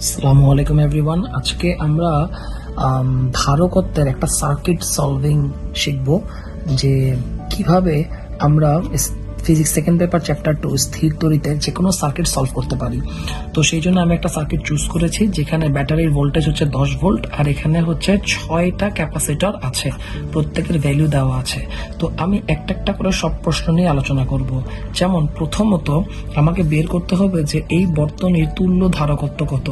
আসসালামু আলাইকুম এভরিওয়ান। আজকে আমরা ধারকত্বের একটা সার্কিট সলভিং শিখব, যে কিভাবে আমরা ফিজিক্স সেকেন্ড পেপার চ্যাপ্টার 2 স্থির তড়িতের যে কোনো সার্কিট সলভ করতে পারি। তো সেই জন্য আমি একটা সার্কিট চুজ করেছি যেখানে ব্যাটারির ভোল্টেজ হচ্ছে 10 ভোল্ট আর এখানে হচ্ছে 6টা ক্যাপাসিটর আছে, প্রত্যেকের ভ্যালু দেওয়া আছে। তো আমি একটা একটা করে সব প্রশ্ন নিয়ে আলোচনা করব। যেমন প্রথমত আমাকে বের করতে হবে যে এই বর্তনীর তুল্য ধারকত্ব কত।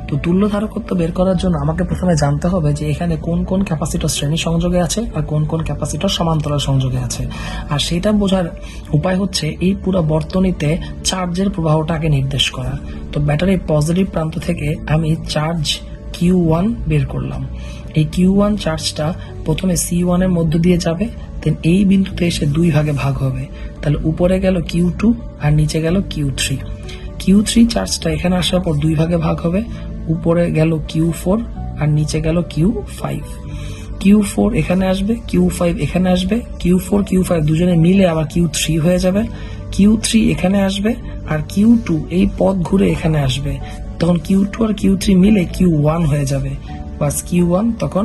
তো তুল্য ধারকত্ব বের করার জন্য আমাকে প্রথমে জানতে হবে যে এখানে কোন কোন ক্যাপাসিটর শ্রেণী সংযোগে আছে আর কোন কোন ক্যাপাসিটর সমান্তরাল সংযোগে আছে। আর সেটা বোঝার উপায় হচ্ছে এই পুরো বর্তনীতে চার্জের প্রবাহটাকে নির্দেশ করা। তো ব্যাটারির পজিটিভ প্রান্ত থেকে আমি চার্জ Q1 বের করলাম। এই Q1 চার্জটা প্রথমে C1 এর মধ্য দিয়ে যাবে, দেন এই বিন্দুতে এসে দুই ভাগে ভাগ হবে। তাহলে উপরে গেল Q2 আর নিচে গেল Q3। Q3 চার্জটা এখানে আসার পর দুই ভাগে ভাগ হবে, উপরে গেল Q4 আর নিচে গেল Q5। Q4 এখানে আসবে, Q5 এখানে আসবে, Q4 Q5 দুজনে মিলে আবার Q3 হয়ে যাবে। Q3 এখানে আসবে আর Q2 এই পথ ঘুরে এখানে আসবে, তখন Q2 আর Q3 মিলে Q1 হয়ে যাবে। বাস Q1 তখন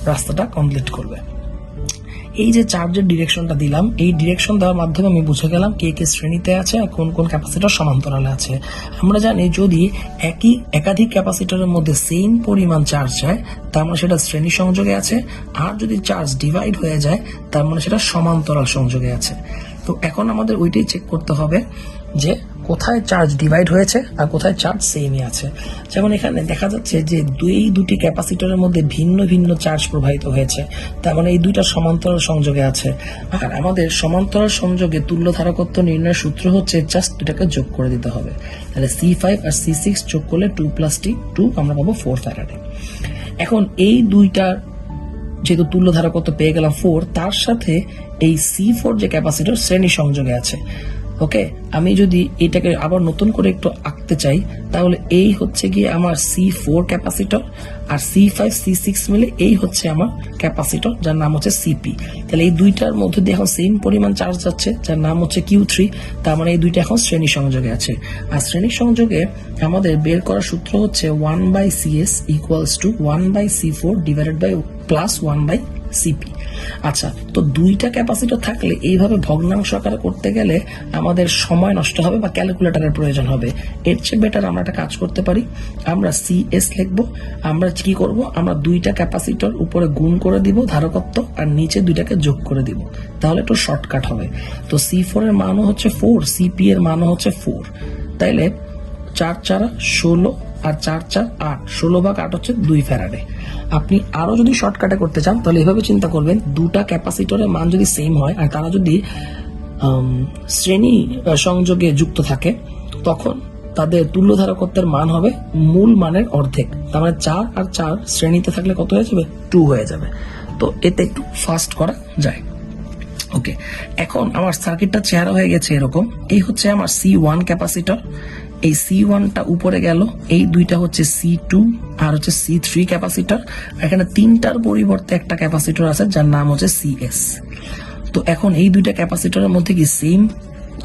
রাস্তাটা কমপ্লিট করবে। এই যে চার্জের ডিরেকশনটা দিলাম, এই ডিরেকশন দেওয়ার মাধ্যমে আমি বুঝে গেলাম কে কে শ্রেণীতে আছে আর কোন কোন ক্যাপাসিটর সমান্তরালে আছে। আমরা জানি যদি একাধিক ক্যাপাসিটরের মধ্যে সেম পরিমাণ চার্জ হয় তার মানে সেটা শ্রেণী সংযোগে আছে, আর যদি চার্জ ডিভাইড হয়ে যায় তার মানে সেটা সমান্তরাল সংযোগে আছে। তো এখন আমাদের ওইটাই চেক করতে হবে যে কোথায় চার্জ ডিভাইড হয়েছে আর কোথায় চার্জ সেমই আছে। যেমন এখানে দেখা যাচ্ছে যে দুটি ক্যাপাসিটরের মধ্যে ভিন্ন ভিন্ন চার্জ প্রবাহিত হয়েছে, তার মানে এই দুইটা সমান্তরাল সংযোগে আছে। আর আমাদের সমান্তরাল সংযোগে তুল্য ধারকত্ব নির্ণয়ের সূত্র হচ্ছে জাস্ট দুটাকে যোগ করে দিতে হবে। তাহলে C5 আর C6 যোগ করলে 2 + T 2 আমরা পাবো 4 ফ্যারাডে। এখন এই দুইটা যেহেতু তুল্য ধারকত্ব পেয়ে গেলাম 4, তার সাথে এই C4 যে ক্যাপাসিটর শ্রেণী সংযোগে আছে। ওকে, আমি যদি এটাকে আবার নতুন করে একটু আঁকতে চাই তাহলে এই হচ্ছে গিয়ে আমার C4 ক্যাপাসিটর আর C5 C6 মিলে এই হচ্ছে আমার ক্যাপাসিটর যার নাম হচ্ছে CP। তাহলে এই দুইটার মধ্যে দিয়ে এখন সেম পরিমাণ চার্জ যাচ্ছে যার নাম হচ্ছে Q3, তার মানে এই দুইটা এখন শ্রেণী সংযোগে আছে। আর শ্রেণী সংযোগে আমাদের বের করার সূত্র হচ্ছে 1/CS = 1/C4 + 1/CP। আচ্ছা, তো দুইটা ক্যাপাসিটর থাকলে এইভাবে ভগ্নাংশ আকারে করতে গেলে আমাদের সময় নষ্ট হবে বা ক্যালকুলেটরের প্রয়োজন হবে। এর চেয়ে বেটার আমরা একটা কাজ করতে পারি, আমরা CS লিখবো। আমরা কি করব, আমরা দুইটা ক্যাপাসিটর উপরে গুণ করে দিব ধারকত্ব আর নিচে দুইটাকে যোগ করে দিব, তাহলে একটু শর্টকাট হবে। তো C4 এর মানও হচ্ছে 4, CP এর মানও হচ্ছে 4। তাইলে 4 × 4 = 16 আর 4 × 4 = 8, 16/8 হচ্ছে 2 ফ্যারাডে। আপনি আরো যদি শর্টকাটে করতে চান তাহলে এভাবে চিন্তা করবেন, দুটা ক্যাপাসিটরের মান যদি সেম হয় আর তারা যদি শ্রেণী সংযোগে যুক্ত থাকে তখন তাদের তুল্য ধারকত্বের মান হবে মূল মানের অর্ধেক। তার মানে 4 আর 4 শ্রেণীতে থাকলে কত হয়ে যাবে, 2 হয়ে যাবে। তো এতে একটু ফাস্ট করা যায়। ওকে, এখন আমার সার্কিটটা চেহারা হয়ে গেছে এরকম। এই হচ্ছে আমার C1 ক্যাপাসিটর, এই C1টা উপরে গেল, এই দুইটা হচ্ছে C2 আর হচ্ছে C3 ক্যাপাসিটর। এখানে তিনটার পরিবর্তে একটা ক্যাপাসিটর আছে যার নাম হচ্ছে CS। তো এখন এই দুইটা ক্যাপাসিটরের মধ্যে কি সেম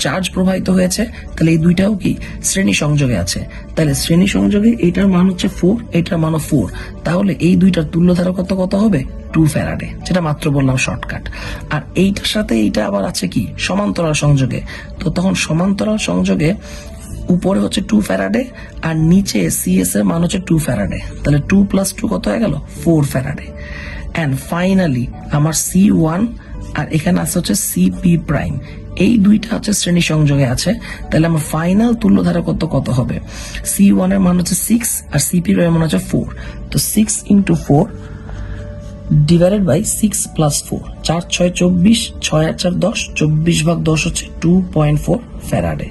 চার্জ প্রবাহিত হয়েছে, তাহলে এই দুইটাও কি শ্রেণী সংযোগে আছে। তাহলে শ্রেণী সংযোগে এইটার মান হচ্ছে 4, এইটার মানও 4, তাহলে এই দুইটার তুল্য ধারকত্ব কত হবে, 2 ফ্যারাডে, যেটা মাত্র বললাম শর্টকাট। আর এইটার সাথে এইটা আবার আছে কি সমান্তরাল সংযোগে, তো তখন সমান্তরাল সংযোগে উপরে হচ্ছে 2 ফ্যারাডে আর নিচে CS এর মান হচ্ছে 2 ফ্যারাডে। তাহলে 2 + 2 কত হয়ে গেল, 4 ফ্যারাডে। এন্ড ফাইনালি আমার C1 আর এখানে আছে হচ্ছে CP প্রাইম, এই দুইটা হচ্ছে শ্রেণী সংযোগে আছে। তাহলে আমার ফাইনাল তুল্য ধারকত্ব কত হবে, C1 এর মান হচ্ছে 6 আর CP এর মান হচ্ছে 4। তো 6 × 4 / 6 + 4, 4 × 6 = 24, 6 আর 4 = 10, 24/10 হচ্ছে 2.4 ফ্যারাডে।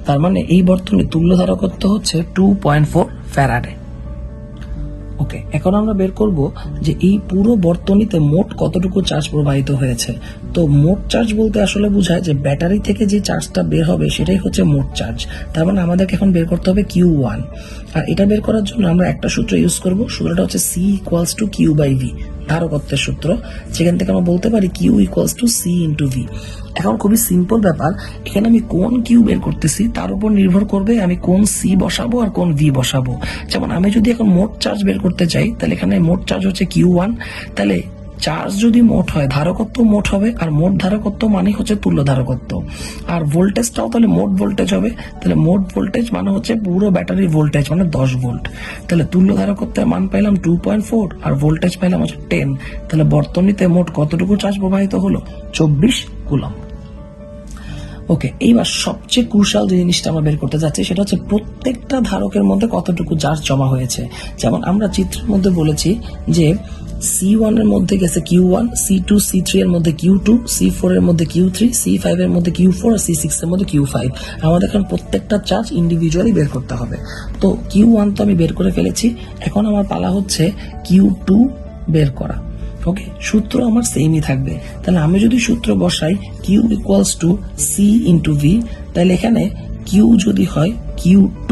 তার মানে এই বর্তনীর তুল্য ধারকত্ব হচ্ছে 2.4 ফ্যারাডে। ওকে, এখন আমরা বের করব যে এই পুরো বর্তনীতে মোট কতটুকু চার্জ প্রবাহিত হয়েছে। তো মোট চার্জ বলতে আসলে বোঝায় যে ব্যাটারি থেকে যে চার্জটা বের হবে সেটাই হচ্ছে মোট চার্জ। তার মানে আমাদেরকে এখন বের করতে হবে Q1। আর এটা বের করার জন্য আমরা একটা সূত্র ইউজ করব, সূত্রটা হচ্ছে C = Q/V, ধারকত্বের সূত্র, সেখান থেকে আমরা বলতে পারি Q equals to C into V. এখন খুবই সিম্পল ব্যাপার, এখানে আমি কোন কিউ বের করতেছি তার উপর নির্ভর করবে আমি কোন সি বসাবো আর কোন ভি বসাবো। যেমন আমি যদি এখন মোট চার্জ বের করতে চাই, তাহলে এখানে মোট চার্জ হচ্ছে Q1, তাহলে চার্জ যদি মোট হয় ধারকত্ব মোট হবে, আর মোট ধারকত্ব মানে হচ্ছে তুল্য ধারকত্ব, আর ভোল্টেজটাও তাহলে মোট ভোল্টেজ হবে, তাহলে মোট ভোল্টেজ মানে হচ্ছে পুরো ব্যাটারির ভোল্টেজ মানে 10 ভোল্ট। তাহলে তুল্য ধারকত্বের মান পাইলাম 2.4 আর ভোল্টেজ পাইলাম হচ্ছে 10, তাহলে বর্তনীতে মোট কতটুকু চার্জ প্রবাহিত হলো? 24 কুলম্ব। ওকে, এইবার সবচেয়ে ক্রুশাল যে জিনিসটা আমরা বের করতে যাচ্ছি সেটা হচ্ছে প্রত্যেকটা ধারকের মধ্যে কতটুকু চার্জ জমা হয়েছে। যেমন আমরা চিত্রের মধ্যে বলেছি যে C1 এর মধ্যে গেছে Q1, C2 C3 এর মধ্যে Q2, C4 এর মধ্যে Q3, C5 এর মধ্যে Q4 আর C6 এর মধ্যে Q5। আমাদের এখন প্রত্যেকটা চার্জ ইন্ডিভিজুয়ালি বের করতে হবে। তো Q1 তো আমি বের করে ফেলেছি, এখন আমার পালা হচ্ছে Q2 বের করা। ওকে, সূত্র আমার সেমই থাকবে, তাহলে আমি যদি সূত্র বসাই Q equals to C into V, তাহলে এখানে Q যদি হয় Q2,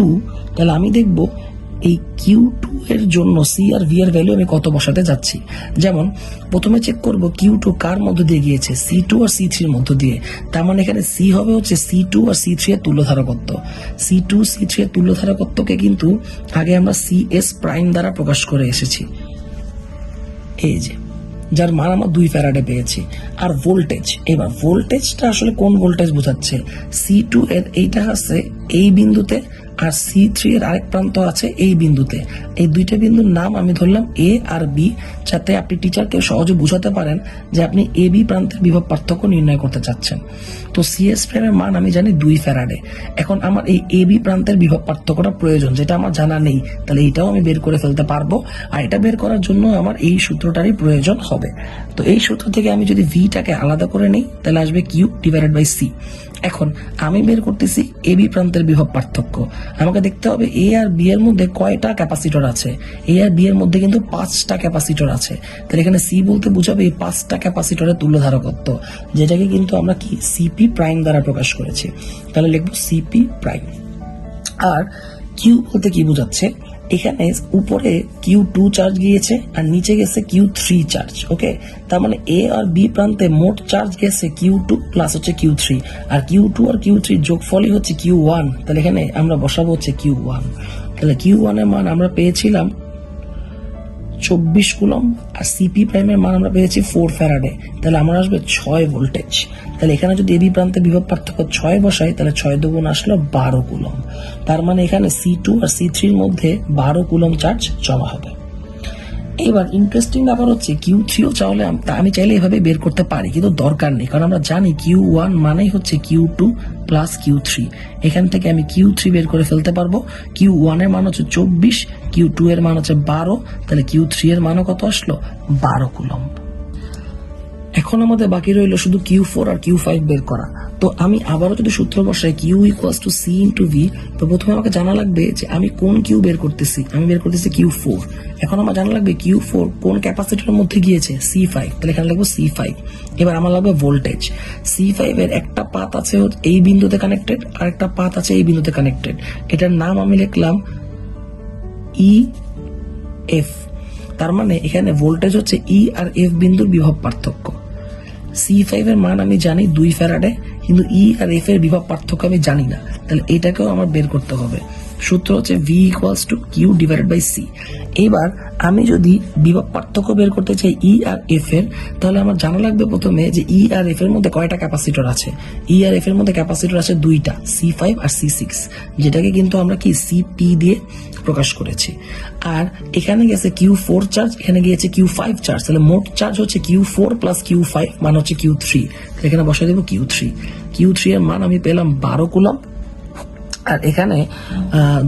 তাহলে আমি দেখব এই Q2 এর জন্য সি আর ভি এর ভ্যালু আমি কত বসাতে যাচ্ছি। যেমন প্রথমে চেক করব Q2 কার মধ্য দিয়ে গিয়েছে, C2 আর C3 এর মধ্য দিয়ে, তার মানে এখানে সি হবে হচ্ছে C2 আর C3 এর তুল্য ধারকত্ব। C2 C3 এর তুল্য ধারকত্বকে কিন্তু আগে আমরা CS প্রাইম দ্বারা প্রকাশ করে এসেছি, এই যে যার মান আমরা 2 ফ্যারাডে পেয়েছি। আর ভোল্টেজ, এবার ভোল্টেজটা আসলে কোন ভোল্টেজ বোঝাচ্ছে? C2 এর এইটা আছে এই বিন্দুতে, আর C3 এর আরেক প্রান্ত আছে এই বিন্দুতে। এই দুইটা বিন্দুর নাম আমি ধরলাম A আর B, যাতে আপনি টিচারকে সহজে বুঝাতে পারেন যে আপনি এ বি প্রান্তের বিভব পার্থক্য নির্ণয় করতে চাচ্ছেন। তো CS প্রাইমের মান আমি জানি 2 ফ্যারাডে। এখন আমার এই এ বি প্রান্তের বিভব পার্থক্যটা প্রয়োজন, যেটা আমার জানা নেই, তাহলে এটাও আমি বের করে ফেলতে পারবো, আর এটা বের করার জন্য আমার এই সূত্রটারই প্রয়োজন হবে। তো এই সূত্র থেকে আমি যদি ভিটাকে আলাদা করে নিই, তাহলে আসবে কিউ ডিভাইডেড বাই সি। এখন আমি বের করতেছি এ বি প্রান্তের বিভব পার্থক্য। আমাকে দেখতে হবে এ আর বি এর মধ্যে কয়টা ক্যাপাসিটর আছে। এ আর বি এর মধ্যে কিন্তু 5টা ক্যাপাসিটর আছে, তাহলে এখানে সি বলতে বোঝাবে এই 5টা ক্যাপাসিটরের তুল্য ধারকত্ব, যেটাকে কিন্তু আমরা কি সিপি প্রাইম দ্বারা প্রকাশ করেছি। তাহলে লিখবো সিপি প্রাইম। আর কিউ বলতে কি বোঝাচ্ছে? এখানে উপরে Q2 চার্জ গিয়েছে আর নিচে গেছে Q3 চার্জ। ওকে, তার মানে এ আর বি প্রান্তে মোট চার্জ গেছে Q2 প্লাস হচ্ছে Q3, আর Q2 আর Q3 যোগফলই হচ্ছে Q1। তাহলে এখানে আমরা বসাবো হচ্ছে Q1। তাহলে Q1 এর মান আমরা পেয়েছিলাম 24 কুলম্ব, আর সিপি প্রাইমের মান আমরা পেয়েছি 4 ফ্যারাডে, তাহলে আমার আসবে 6 ভোল্টেজ। তাহলে এখানে যদি এবি প্রান্তে বিভব পার্থক্য 6 বসাই, তাহলে 6 দুগুণ আসলো 12 কুলম্ব। তার মানে এখানে C2 আর C3 এর মধ্যে 12 কুলম্ব চার্জ জমা হবে। এবার ইন্টারেস্টিং ব্যাপার হচ্ছে Q3ও চাইলে আমি চাইলে এভাবে বের করতে পারি, কিন্তু দরকার নেই, কারণ আমরা জানি Q1 মানেই হচ্ছে Q2 প্লাস Q3। এখান থেকে আমি Q3 বের করে ফেলতে পারবো। Q1 এর মান হচ্ছে 24, Q2 এর মান হচ্ছে 12, তাহলে Q3 এর মানও কত আসলো? 12 কুলম্ব। এখন আমাদের বাকি রইল শুধু Q4 আর Q5 বের করা। তো আমি আবারও যদি সূত্র বসাই Q equals to C into V, তো প্রথমে আমাকে জানা লাগবে যে আমি কোন কিউ বের করতেছি। আমি বের করতেছি Q4। এখন আমার জানা লাগবে Q4 কোন ক্যাপাসিটরের মধ্যে গিয়েছে, C5, তাহলে এখানে লাগবে C5। এবার আমার লাগবে ভোল্টেজ। C5 এর একটা পাত আছে এই বিন্দুতে কানেক্টেড, আর একটা পাত আছে এই বিন্দুতে কানেক্টেড। এটার নাম আমি লিখলাম EF। তার মানে এখানে ভোল্টেজ হচ্ছে E আর F বিন্দুর বিভব পার্থক্য। C5 এর মান আমি জানি 2 ফ্যারাডে, কিন্তু E আর F এর বিভব পার্থক্য আমি জানি না, তাহলে এটাকেও আমার বের করতে হবে। সূত্র হচ্ছে V equals to Q divided by C. এবার আমি যদি বিভব পার্থক্য বের করতে চাই E আর F এর, তাহলে আমার জানা লাগবে প্রথমে যে E আর F এর মধ্যে কয়টা ক্যাপাসিটর আছে। E আর F এর মধ্যে ক্যাপাসিটর আছে 2টা, C5 আর C6, যেটাকে কিন্তু আমরা কি CP দিয়ে প্রকাশ করেছি। আর এখানে গেছে Q4 চার্জ, এখানে গিয়েছে Q5 চার্জ, তাহলে মোট চার্জ হচ্ছে Q4 প্লাস Q5 মান হচ্ছে Q3। এখানে বসাই দেবো Q3 এর মান আমি পেলাম 12 কুলম্ব। আর এখানে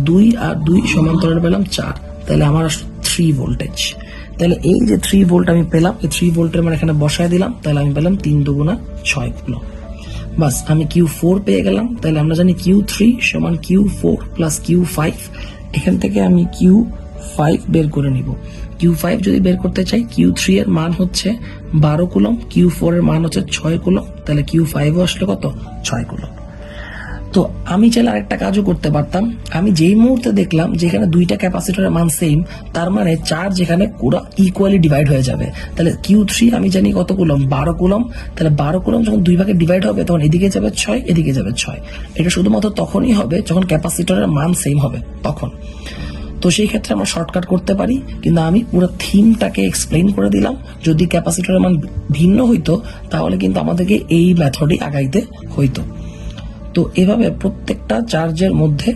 2 আর 2 সমান্তরাল পেলাম 4, তাহলে আমার আসলো 3 ভোল্টেজ। তাহলে এই যে 3 ভোল্ট আমি পেলাম, এই 3 ভোল্টের মান এখানে বসায় দিলাম, তাহলে আমি পেলাম 3 দুগুণা 6 কুলম্ব। বাস, আমি Q4 পেয়ে গেলাম। তাহলে আমরা জানি Q3 সমান Q4 প্লাস Q5। এখান থেকে আমি Q5 বের করে নিব। Q5 যদি বের করতে চাই, Q3 এর মান হচ্ছে 12 কুলম্ব, Q4 এর মান হচ্ছে 6 কুলম্ব, তাহলে Q5ও আসলে কত? 6 কুলম্ব। তো আমি চাইলে আরেকটা কাজও করতে পারতাম। আমি যেই মুহূর্তে দেখলাম যেখানে দুইটা ক্যাপাসিটরের মান সেম, তার মানে চার্জ এখানে পুরো ইকুয়ালি ডিভাইড হয়ে যাবে। তাহলে Q3 আমি জানি কত কুলম, 12 কুলম। তাহলে 12 কুলম যখন দুই ভাগে ডিভাইড হবে তখন এদিকে যাবে 6, এদিকে যাবে 6। এটা শুধুমাত্র তখনই হবে যখন ক্যাপাসিটরের মান সেম হবে তখন। তো সেই ক্ষেত্রে আমরা শর্টকাট করতে পারি, কিন্তু আমি পুরো থিমটাকে এক্সপ্লেইন করে দিলাম। যদি ক্যাপাসিটরের মান ভিন্ন হইতো তাহলে কিন্তু আমাদেরকে এই মেথডই আগাইতে হইতো। তো এভাবে প্রত্যেকটা চার্জের মধ্যে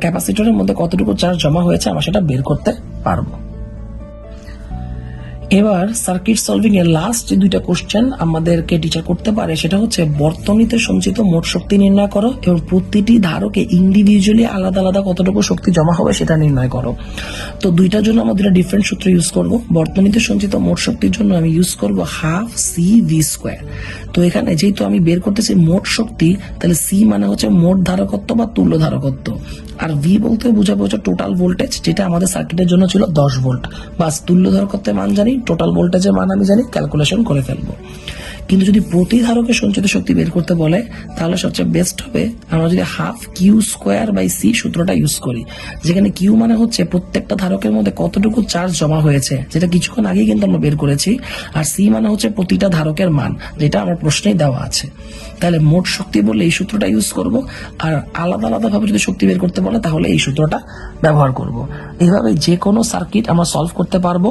ক্যাপাসিটরের মধ্যে কতটুকু চার্জ জমা হয়েছে আমরা সেটা বের করতে পারবো। এবার সার্কিট সলভিং এর লাস্ট যে দুইটা কোশ্চেন আমাদেরকে টিচার করতে পারে সেটা হচ্ছে বর্তনীতে সঞ্চিত মোট শক্তি নির্ণয় করো এবং প্রতিটি ধারকে ইন্ডিভিজুয়ালি আলাদা আলাদা কতটুকু শক্তি জমা হবে সেটা নির্ণয় করো। তো দুইটার জন্য আমরা দুইটা ডিফারেন্ট সূত্র ইউজ করব। বর্তনীতে সঞ্চিত মোট শক্তির জন্য আমি ইউজ করব হাফ CV²। তো এখানে যেহেতু আমি বের করতেছি মোট শক্তি, তাহলে সি মানে হচ্ছে মোট ধারকত্ব বা তুল্য ধারকত্ব, আর ভি বলতে বোঝাবো হচ্ছে টোটাল ভোল্টেজ, যেটা আমাদের সার্কিটের জন্য ছিল 10 ভোল্ট। বাস তুল্য ধারকত্বের মান জানি, টোটাল ভোল্টেজের মান আমি জানি, ক্যালকুলেশন করে ফেলবো। কিন্তু যদি প্রতি ধারকের সঞ্চিত শক্তি বের করতে বলে তাহলে সবচেয়ে বেস্ট হবে আমরা যদি হাফ Q²/C সূত্রটা ইউজ করি, যেখানে কিউ মানে হচ্ছে প্রত্যেকটা ধারকের মধ্যে কতটুকু চার্জ জমা হয়েছে, যেটা কিছুক্ষণ আগেই কিন্তু আমরা বের করেছি, আর সি মানে হচ্ছে প্রতিটা ধারকের মান, যেটা আমার প্রশ্নেই দেওয়া আছে। তাহলে মোট শক্তি বললে এই সূত্রটা ইউজ করব, আর আলাদা আলাদা ভাবে যদি শক্তি বের করতে বলে তাহলে এই সূত্রটা ব্যবহার করব। এইভাবে যে কোনো সার্কিট আমরা সলভ করতে পারবো।